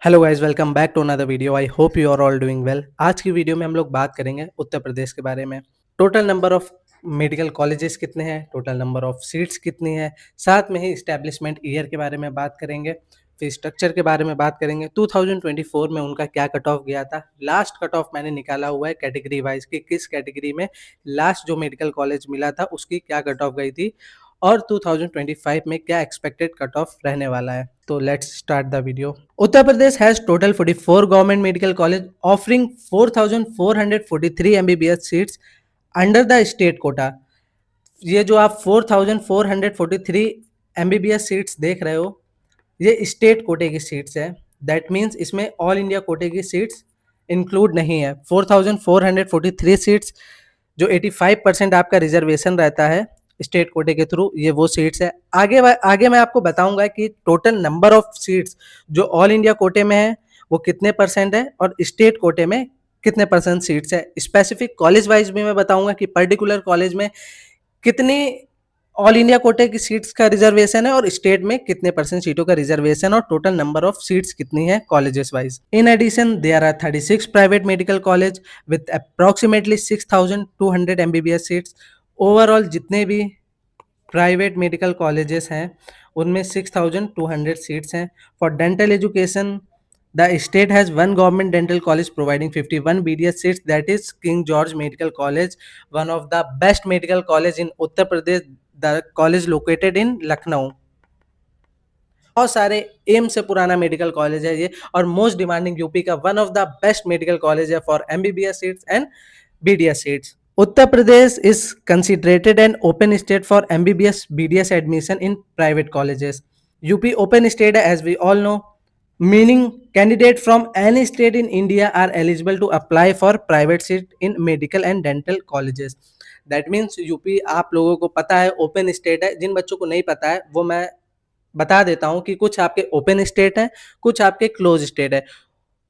Hello guys, welcome back to another video. I hope you are all doing well. आज की video में हम लोग बात करेंगे उत्तर प्रदेश के बारे में। Total number of medical colleges कितने हैं, टोटल नंबर ऑफ सीट्स कितनी है, साथ में ही इस्टेब्लिशमेंट ईयर के बारे में बात करेंगे, फिर स्ट्रक्चर के बारे में बात करेंगे। 2024 में उनका क्या कट ऑफ गया था। लास्ट कट ऑफ मैंने निकाला हुआ है कैटेगरी वाइज कि किस कैटेगरी में लास्ट जो मेडिकल कॉलेज मिला था उसकी क्या कट ऑफ गई थी और 2025 में क्या एक्सपेक्टेड कट ऑफ रहने वाला है। तो let's start the video. Uttar Pradesh has total 44 government medical college offering 4443 MBBS seats under the state quota. ये जो आप 4443 एमबीबीएस सीट्स देख रहे हो, ये स्टेट कोटे की सीट्स है। दैट मीन्स इसमें ऑल इंडिया कोटे की सीट्स इंक्लूड नहीं है। 4443 सीट्स जो 85% आपका रिजर्वेशन रहता है स्टेट कोटे के थ्रू, ये वो सीट्स है। आगे मैं आपको बताऊंगा कि टोटल नंबर ऑफ सीट्स जो ऑल इंडिया कोटे में है वो कितने परसेंट है और स्टेट कोटे में कितने परसेंट सीट्स है। स्पेसिफिक कॉलेज वाइज भी मैं बताऊंगा कि पर्टिकुलर कॉलेज में कितनी ऑल इंडिया कोटे की सीट्स का रिजर्वेशन है और स्टेट में कितने परसेंट सीटों का रिजर्वेशन और टोटल नंबर ऑफ सीट्स कितनी है colleges wise. In addition there are 36 private medical college with approximately 6200 MBBS seats. Overall जितने भी प्राइवेट मेडिकल कॉलेजेस हैं उनमें 6200 सीट्स हैं। For dental education the state has one government dental college providing 51 BDS seats, that is king George medical college, one of the best medical college in Uttar Pradesh. The college located in Lucknow. बहुत सारे M से पुराना medical college है ये और most demanding UP का one of the best medical college है for MBBS seats and BDS seats. Uttar Pradesh is considered an open state for MBBS BDS admission in private colleges. UP open state, as we all know, meaning candidate from any state in India are eligible to apply for private seat in medical and dental colleges. That means UP आप लोगों को पता है open state है। जिन बच्चों को नहीं पता है वो मैं बता देता हूँ कि कुछ आपके ओपन स्टेट है, कुछ आपके क्लोज स्टेट है।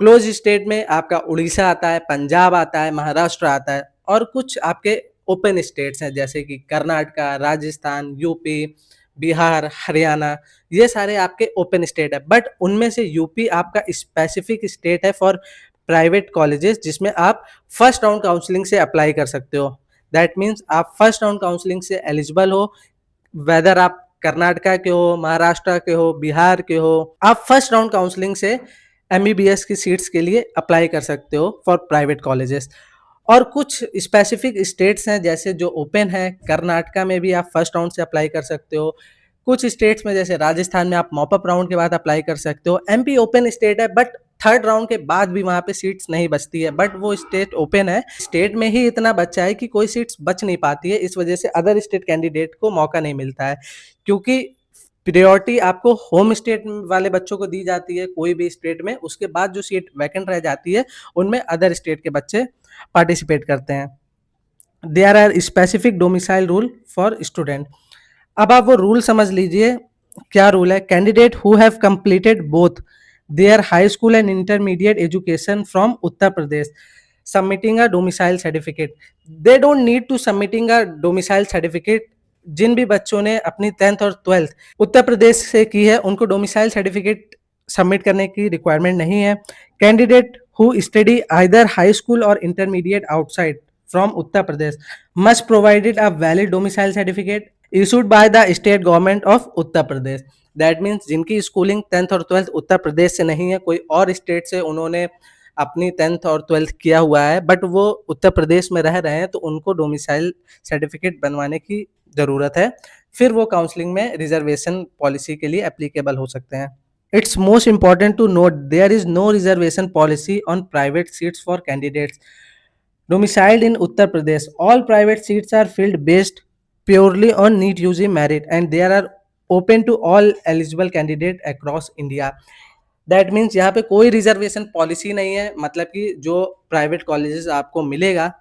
क्लोज स्टेट में आपका उड़ीसा आता है, पंजाब आता है, महाराष्ट्र आता है और कुछ आपके ओपन स्टेट्स हैं जैसे कि कर्नाटका, राजस्थान, यूपी, बिहार, हरियाणा, ये सारे आपके ओपन स्टेट है। बट उनमें से यूपी आपका स्पेसिफिक स्टेट है फॉर प्राइवेट कॉलेजेस जिसमें आप फर्स्ट राउंड काउंसलिंग से अप्लाई कर सकते हो। दैट मीन्स आप फर्स्ट राउंड काउंसलिंग से एलिजिबल हो, वेदर आप कर्नाटका के हो, महाराष्ट्र के हो, बिहार के हो, आप फर्स्ट राउंड काउंसलिंग से एमबीबीएस की सीट्स के लिए अप्लाई कर सकते हो फॉर प्राइवेट कॉलेजेस। और कुछ स्पेसिफिक स्टेट्स हैं जैसे जो ओपन है, कर्नाटका में भी आप फर्स्ट राउंड से अप्लाई कर सकते हो। कुछ स्टेट्स में जैसे राजस्थान में आप मॉपअप राउंड के बाद अप्लाई कर सकते हो। एमपी ओपन स्टेट है बट थर्ड राउंड के बाद भी वहां पे सीट्स नहीं बचती है, बट वो स्टेट ओपन है। स्टेट में ही इतना बच्चा है कि कोई सीट्स बच नहीं पाती है, इस वजह से अदर स्टेट कैंडिडेट को मौका नहीं मिलता है क्योंकि प्रायोरिटी आपको होम स्टेट वाले बच्चों को दी जाती है कोई भी स्टेट में। उसके बाद जो सीट वैकेंट रह जाती है उनमें अदर स्टेट के बच्चे पार्टिसिपेट करते हैं। There are specific domicile rule for student. अब आप वो रूल समझ लीजिए। क्या रूल है? Candidate who have completed both there high school and intermediate education from Uttar Pradesh submitting a domicile certificate, they don't need to submitting a domicile certificate. जिन भी बच्चों ने अपनी 10th और 12th उत्तर प्रदेश से की है उनको डोमिसाइल सर्टिफिकेट सबमिट करने की रिक्वायरमेंट नहीं है। Candidate who study either high school और intermediate outside from Uttar Pradesh must provided a valid domicile certificate issued by the state government of Uttar Pradesh. That means जिनकी स्कूलिंग 10th और 12th उत्तर प्रदेश से नहीं है, कोई और स्टेट से उन्होंने अपनी 10th और 12th किया हुआ है बट वो उत्तर प्रदेश में रह रहे हैं, तो उनको डोमिसाइल सर्टिफिकेट बनवाने की ज़रूरत है। फिर वो काउंसलिंग में रिजर्वेशन पॉलिसी के लिए एप्लीकेबल हो सकते हैं। It's most important to note there is no reservation policy on private seats for candidates domiciled in Uttar Pradesh. All private seats are filled based purely on NEET UG merit and they are open to all eligible candidate across India. That means यहाँ पे कोई reservation policy नहीं है, मतलब कि जो private colleges आपको मिलेगा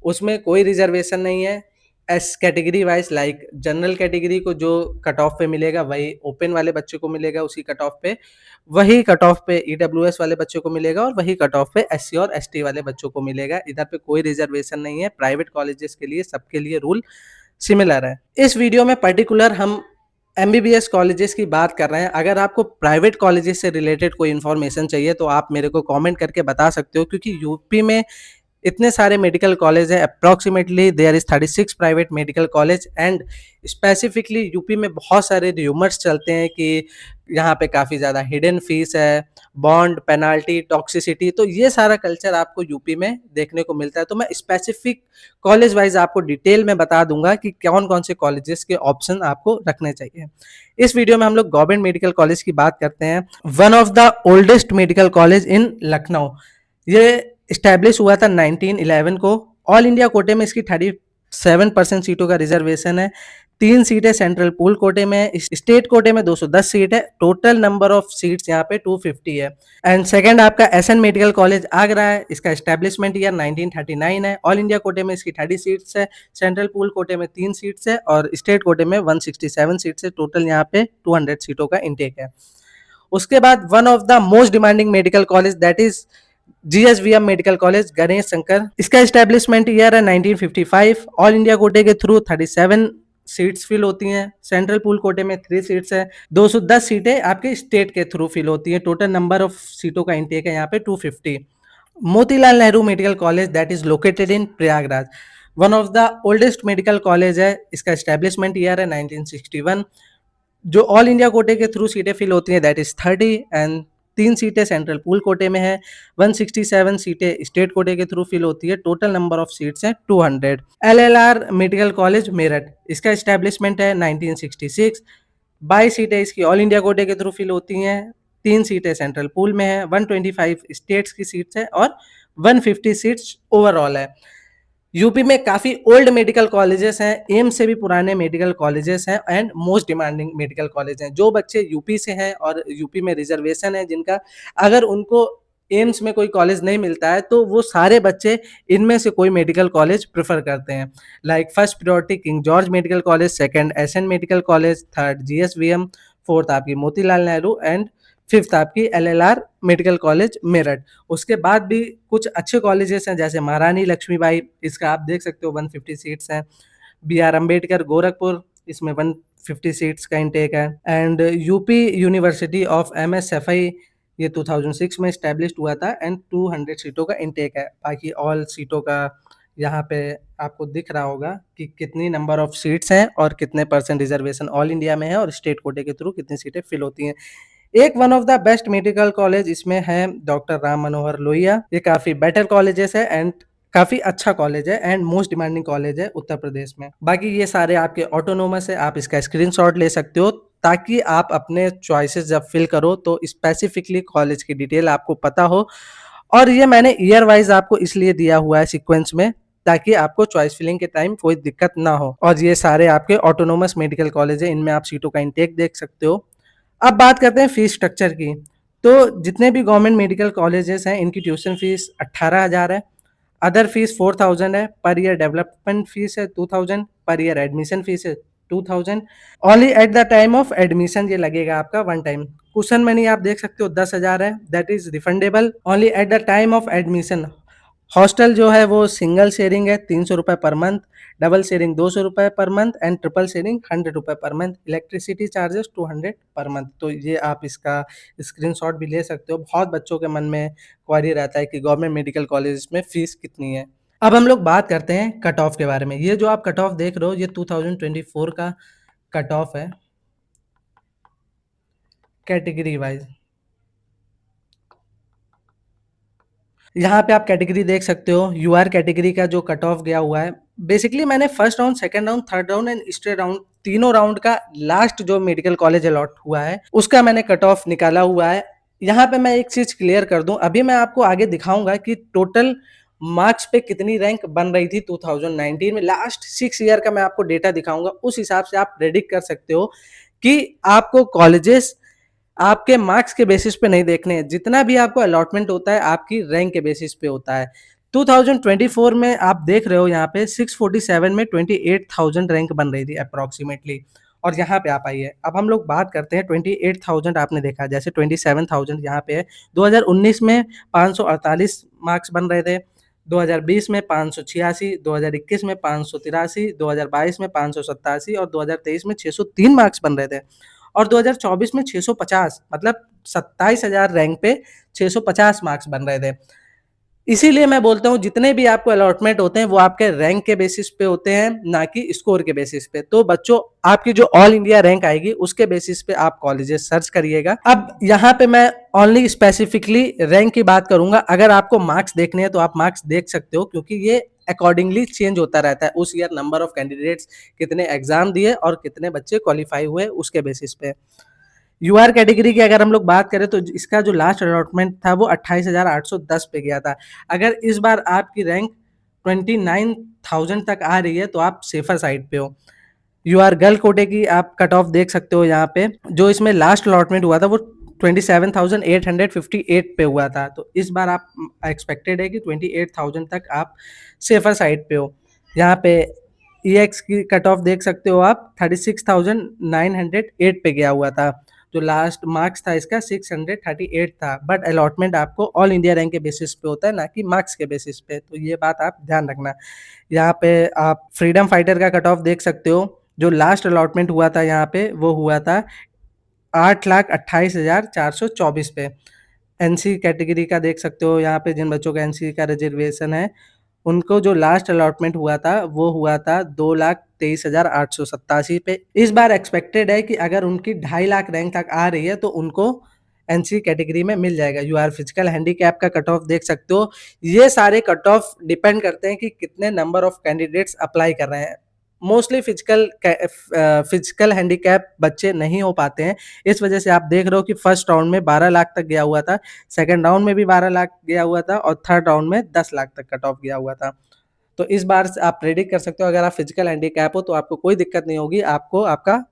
उसमें कोई रिजर्वेशन नहीं है। S category wise like general category को जो कट ऑफ पे मिलेगा वही ओपन वाले बच्चे को मिलेगा उसी कट ऑफ पे, वही कट ऑफ पे ईडब्ल्यूएस वाले बच्चों को मिलेगा और वही कट ऑफ पे एससी और एसटी वाले बच्चों को मिलेगा। इधर पे कोई रिजर्वेशन नहीं है। प्राइवेट कॉलेजेस के लिए सबके लिए रूल सिमिलर है। इस वीडियो में पर्टिकुलर हम एमबीबीएस कॉलेजेस की बात कर रहे हैं। अगर आपको प्राइवेट कॉलेजेस से रिलेटेड कोई इन्फॉर्मेशन चाहिए तो आप मेरे को कमेंट करके बता सकते हो, क्योंकि यूपी में इतने सारे मेडिकल कॉलेज हैं। Approximately there is 36 private medical college and specifically UP में बहुत सारे र्यूमर्स चलते हैं कि यहाँ पे काफ़ी ज़्यादा हिडन फीस है, बॉन्ड, पेनाल्टी, टॉक्सिसिटी, तो ये सारा कल्चर आपको यूपी में देखने को मिलता है। तो मैं स्पेसिफिक कॉलेज वाइज आपको डिटेल में बता दूंगा कि कौन कौन से कॉलेजेस के ऑप्शन आपको रखने चाहिए। इस वीडियो में हम लोग गवर्नमेंट मेडिकल कॉलेज की बात करते हैं। One of the oldest medical college in Lucknow, ये इस्टेब्लिश हुआ था 1911 को। ऑल इंडिया कोटे में इसकी 37% सीटों का रिजर्वेशन है। 3 सीटें सेंट्रल पूल कोटे में, स्टेट कोटे में 210 सीट है। टोटल नंबर ऑफ सीट्स यहाँ पे 250 है। एंड सेकंड आपका एसएन मेडिकल कॉलेज आगरा है। इसका एस्टेब्लिशमेंट ईयर 1939 है। ऑल इंडिया कोटे में इसकी 30 सीट्स है, सेंट्रल पूल कोटे में 3 सीट्स है और स्टेट कोटे में 167 सीट्स है। टोटल यहाँ पे 200 सीटों का इंटेक है। उसके बाद one of the most demanding medical college that is GSVM medical college Ganesh Shankar. इसका एस्टेब्लिशमेंट ईयर है 1955। ऑल इंडिया कोटे के थ्रू 37 सीट्स फिल होती हैं, सेंट्रल पूल कोटे में 3 सीट्स है, 210 सीटें आपके स्टेट के थ्रू फिल होती हैं। टोटल नंबर ऑफ सीटों का इंटेक है यहाँ पे 250। Motilal Nehru medical college that is located in Prayagraj, one of the oldest medical college है। इसका एस्टेब्लिशमेंट ईयर है 1961। जो ऑल इंडिया कोटे के थ्रू सीटें फिल होती हैं दैट इज 30 एंड 3 सीटें सेंट्रल पूल कोटे में है, 167 सीटें स्टेट कोटे के थ्रू फिल होती है। टोटल नंबर ऑफ सीट्स हैं 200। एलएलआर मेडिकल कॉलेज मेरठ, इसका एस्टेब्लिशमेंट है 1966। 22 सीटें इसकी ऑल इंडिया कोटे के थ्रू फिल होती हैं, 3 सीटें सेंट्रल पूल में है, 125 स्टेट्स की सीट्स है और 150 सीट्स ओवरऑल है। यूपी में काफ़ी ओल्ड मेडिकल कॉलेजेस हैं, एम्स से भी पुराने मेडिकल कॉलेजेस हैं and most demanding medical college हैं। जो बच्चे यूपी से हैं और यूपी में रिजर्वेशन है जिनका, अगर उनको एम्स में कोई कॉलेज नहीं मिलता है तो वो सारे बच्चे इनमें से कोई मेडिकल कॉलेज प्रेफर करते हैं। Like first priority King George medical college, second SN medical college, third GSVM, fourth आपकी मोतीलाल नेहरू एंड फिफ्थ आपकी एलएलआर मेडिकल कॉलेज मेरठ। उसके बाद भी कुछ अच्छे कॉलेजेस हैं जैसे महारानी लक्ष्मीबाई, इसका आप देख सकते हो 150 सीट्स हैं। बी आर अम्बेडकर गोरखपुर, इसमें 150 सीट्स का इंटेक है। एंड यूपी यूनिवर्सिटी ऑफ एमएसएफआई, ये 2006 में स्टैब्लिश्ड हुआ था एंड 200 सीटों का इंटेक है। बाकी ऑल सीटों का यहाँ पे आपको दिख रहा होगा कि कितनी नंबर ऑफ सीट्स हैं और कितने परसेंट रिजर्वेशन ऑल इंडिया में है और स्टेट कोटे के थ्रू कितनी सीटें फिल होती हैं। एक one of the best medical college इसमें है डॉक्टर राम मनोहर लोहिया। ये काफ़ी बेटर कॉलेजेस है एंड काफ़ी अच्छा कॉलेज है एंड मोस्ट डिमांडिंग कॉलेज है उत्तर प्रदेश में। बाकी ये सारे आपके ऑटोनोमस है, आप इसका स्क्रीनशॉट ले सकते हो ताकि आप अपने चॉइसेस जब फिल करो तो स्पेसिफिकली कॉलेज की डिटेल आपको पता हो। और ये मैंने ईयर वाइज आपको इसलिए दिया हुआ है सीक्वेंस में ताकि आपको चॉइस फिलिंग के टाइम कोई दिक्कत ना हो। और ये सारे आपके ऑटोनोमस मेडिकल कॉलेज है, इनमें आप सीटों का इंटेक देख सकते हो। अब बात करते हैं फीस स्ट्रक्चर की। तो जितने भी गवर्नमेंट मेडिकल कॉलेजेस हैं इनकी ट्यूशन फीस 18,000 है, अदर फीस 4,000 है, पर ईयर डेवलपमेंट फीस है 2,000, पर ईयर एडमिशन फीस है 2,000। Only at the time of admission ये लगेगा आपका वन टाइम। क्वेश्चन मनी आप देख सकते हो 10,000 है, that is refundable only at the time of admission. Hostel जो है वो सिंगल शेयरिंग है 300 रुपये पर मंथ, डबल शेयरिंग 200 रुपये per month and triple sharing 100 रुपये per month. Electricity charges 200 per month. तो ये आप इसका स्क्रीनशॉट भी ले सकते हो। बहुत बच्चों के मन में क्वेरी रहता है कि गवर्नमेंट मेडिकल कॉलेज में फीस कितनी है। अब हम लोग बात करते हैं कट ऑफ के बारे में। ये जो आप कट ऑफ देख रहे हो ये 2024 का कट ऑफ है कैटेगरी वाइज। यहाँ पे आप कैटेगरी देख सकते हो, यूआर कैटेगरी का जो कट ऑफ गया हुआ है। बेसिकली मैंने first round, second round, third round and straight round, तीनों राउंड का लास्ट जो मेडिकल कॉलेज अलॉट हुआ है उसका मैंने कट ऑफ निकाला हुआ है। यहाँ पे मैं एक चीज क्लियर कर दूं, अभी मैं आपको आगे दिखाऊंगा कि टोटल मार्क्स पे कितनी रैंक बन रही थी 2019 में। लास्ट 6 ईयर का मैं आपको डेटा दिखाऊंगा, उस हिसाब से आप प्रेडिक्ट कर सकते हो कि आपको कॉलेजेस आपके मार्क्स के बेसिस पे नहीं देखने हैं। जितना भी आपको अलॉटमेंट होता है आपकी रैंक के बेसिस पे होता है। 2024 में आप देख रहे हो यहाँ पे 647 में 28,000 रैंक बन रही थी अप्रॉक्सीमेटली। और यहाँ पे आप आइए, अब हम लोग बात करते हैं 28,000 आपने देखा, जैसे 27,000 यहाँ पे है। 2019 में 548 मार्क्स बन रहे थे, 2020 में 586, 2021 में 583, 2022 में 587 और 2023 में 603 मार्क्स बन रहे थे और 2024 में 650, मतलब 27,000 रैंक पे 650 मार्क्स बन रहे थे। इसीलिए मैं बोलता हूँ जितने भी आपको अलॉटमेंट होते हैं वो आपके रैंक के बेसिस पे होते हैं, ना कि स्कोर के बेसिस पे। तो बच्चों, आपकी जो ऑल इंडिया रैंक आएगी उसके बेसिस पे आप कॉलेजेस सर्च करिएगा। अब यहाँ पे मैं ओनली स्पेसिफिकली रैंक की बात करूंगा। अगर आपको मार्क्स देखने हैं तो आप मार्क्स देख सकते हो, क्योंकि ये अकॉर्डिंगली चेंज होता रहता है। उस ईयर नंबर ऑफ कैंडिडेट्स कितने एग्जाम दिए और कितने बच्चे क्वालिफाई हुए उसके बेसिस पे। यूआर कैटेगरी की अगर हम लोग बात करें तो इसका जो लास्ट अलॉटमेंट था वो 28,810 पे गया था। अगर इस बार आपकी रैंक 29,000 तक आ रही है तो आप सेफर साइड पे हो। यूआर गर्ल कोटे की आप कट ऑफ देख सकते हो यहाँ पे। जो इसमें लास्ट अलॉटमेंट हुआ था वो 27,858 पे हुआ था। तो इस बार आप एक्सपेक्टेड है कि 28,000 तक आप सेफर साइड पे हो। यहाँ पे ईएक्स की कट ऑफ देख सकते हो आप, 36,908 पे गया हुआ था। जो लास्ट मार्क्स था इसका 638 था, बट अलॉटमेंट आपको ऑल इंडिया रैंक के बेसिस पे होता है, ना कि मार्क्स के बेसिस पे। तो ये बात आप ध्यान रखना। यहाँ पे आप फ्रीडम फाइटर का कट ऑफ देख सकते हो। जो लास्ट अलॉटमेंट हुआ था यहाँ पे वो हुआ था 8,28,424 पे। एनसी कैटेगरी का देख सकते हो यहाँ पे, जिन बच्चों का एनसी का रिजर्वेशन है उनको जो लास्ट अलॉटमेंट हुआ था वो हुआ था 2,23,887 पे। इस बार एक्सपेक्टेड है कि अगर उनकी 2.5 लाख रैंक तक आ रही है तो उनको एनसी कैटेगरी में मिल जाएगा। यूआर फिजिकल हैंडीकैप का कट ऑफ देख सकते हो। ये सारे कट ऑफ डिपेंड करते हैं कि कितने नंबर ऑफ कैंडिडेट्स अप्लाई कर रहे हैं। मोस्टली फिजिकल हैंडीकैप बच्चे नहीं हो पाते हैं। इस वजह से आप देख रहे हो कि फर्स्ट राउंड में 12 लाख तक गया हुआ था, सेकंड राउंड में भी 12 लाख गया हुआ था और थर्ड राउंड में 10 लाख तक कट ऑफ गया हुआ था। तो इस बार आप प्रेडिक्ट कर सकते हो, अगर आप फिजिकल हैंडीकैप हो तो आपको कोई दिक्कत नहीं होगी, आपको आपका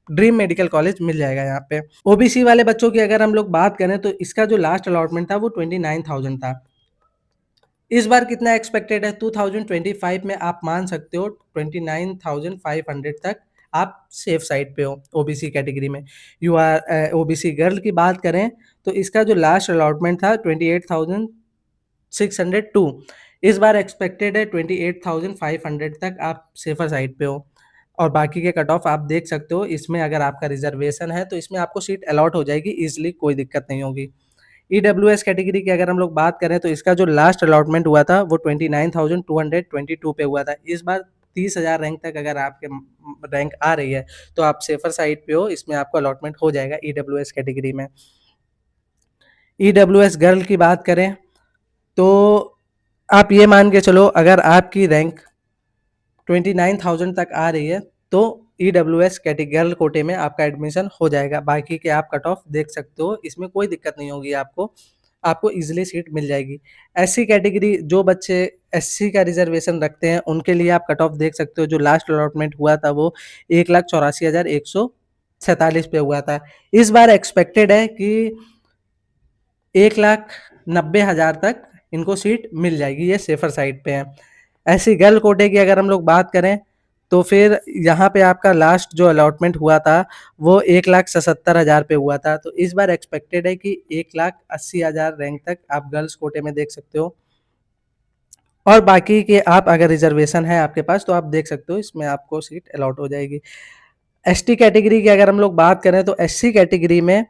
ड्रीम मेडिकल कॉलेज मिल जाएगा यहाँ पे। ओबीसी वाले बच्चों की अगर हम लोग बात करें तो इसका जो लास्ट अलॉटमेंट था वो 29,000 था। इस बार कितना एक्सपेक्टेड है 2025 में, आप मान सकते हो 29,500 तक आप सेफ साइड पे हो ओबीसी कैटेगरी में। यू आर ओबीसी गर्ल की बात करें तो इसका जो लास्ट अलॉटमेंट था 28,602। इस बार एक्सपेक्टेड है 28,500 तक आप सेफर साइड पे हो। और बाकी के कट ऑफ आप देख सकते हो। इसमें अगर आपका रिजर्वेशन है तो इसमें आपको सीट अलॉट हो जाएगी इजिली, कोई दिक्कत नहीं होगी। ईडब्ल्यूएस कैटेगरी की अगर हम लोग बात करें तो इसका जो लास्ट अलॉटमेंट हुआ था वो 29,222 पे हुआ था। इस बार 30,000 रैंक तक अगर आपके रैंक आ रही है तो आप सेफर साइड पे हो, इसमें आपको अलॉटमेंट हो जाएगा ईडब्ल्यूएस कैटेगरी में। ईडब्ल्यूएस गर्ल की बात करें तो आप ये मान के चलो, अगर आपकी रैंक 29,000 तक आ रही है तो ईडब्ल्यूएस कैटेगरी कोटे में आपका एडमिशन हो जाएगा। बाकी के आप कट ऑफ देख सकते हो, इसमें कोई दिक्कत नहीं होगी आपको, आपको इजीली सीट मिल जाएगी। एससी कैटेगरी, जो बच्चे एससी का रिजर्वेशन रखते हैं उनके लिए आप कट ऑफ देख सकते हो। जो लास्ट अलॉटमेंट हुआ था वो 1,84,147 पे हुआ था। इस बार एक्सपेक्टेड है कि 1,90,000 तक इनको सीट मिल जाएगी, ये सेफर साइड पे है। ऐसी गर्ल कोटे की अगर हम लोग बात करें तो फिर यहाँ पे आपका लास्ट जो अलॉटमेंट हुआ था वो 1,77,000 पे हुआ था। तो इस बार एक्सपेक्टेड है कि 1,80,000 रैंक तक आप गर्ल्स कोटे में देख सकते हो। और बाकी के आप अगर रिजर्वेशन है आपके पास तो आप देख सकते हो, इसमें आपको सीट अलॉट हो जाएगी। एसटी कैटेगरी की अगर हम लोग बात करें तो एससी कैटेगरी में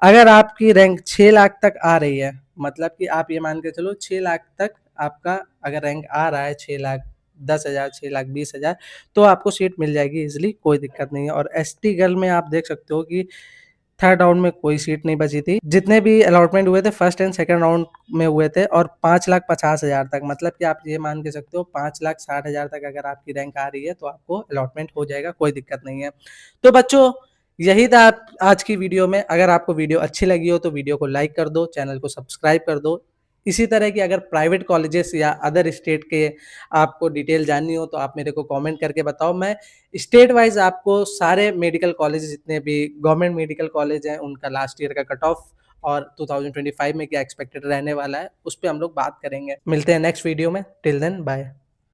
अगर आपकी रैंक 6 लाख तक आ रही है, मतलब कि आप ये मान के चलो 6 लाख तक आपका अगर रैंक आ रहा है, 6,10,000, 6,20,000, तो आपको सीट मिल जाएगी इजीली, कोई दिक्कत नहीं है। और एसटी गर्ल में आप देख सकते हो कि थर्ड राउंड में कोई सीट नहीं बची थी। जितने भी अलॉटमेंट हुए थे फर्स्ट एंड सेकंड राउंड में हुए थे, और 5,50,000 तक, मतलब कि आप ये मान के सकते हो 5,60,000 तक अगर आपकी रैंक आ रही है तो आपको अलॉटमेंट हो जाएगा, कोई दिक्कत नहीं है। तो बच्चों, यही था आज की वीडियो में। अगर आपको वीडियो अच्छी लगी हो तो वीडियो को लाइक कर दो, चैनल को सब्सक्राइब कर दो। इसी तरह की अगर प्राइवेट कॉलेजेस या अदर स्टेट के आपको डिटेल जाननी हो तो आप मेरे को कमेंट करके बताओ। मैं स्टेट वाइज आपको सारे मेडिकल कॉलेज, जितने भी गवर्नमेंट मेडिकल कॉलेज हैं, उनका लास्ट ईयर का कट ऑफ और 2025 में क्या एक्सपेक्टेड रहने वाला है उस पर हम लोग बात करेंगे। मिलते हैं नेक्स्ट वीडियो में। Till then bye.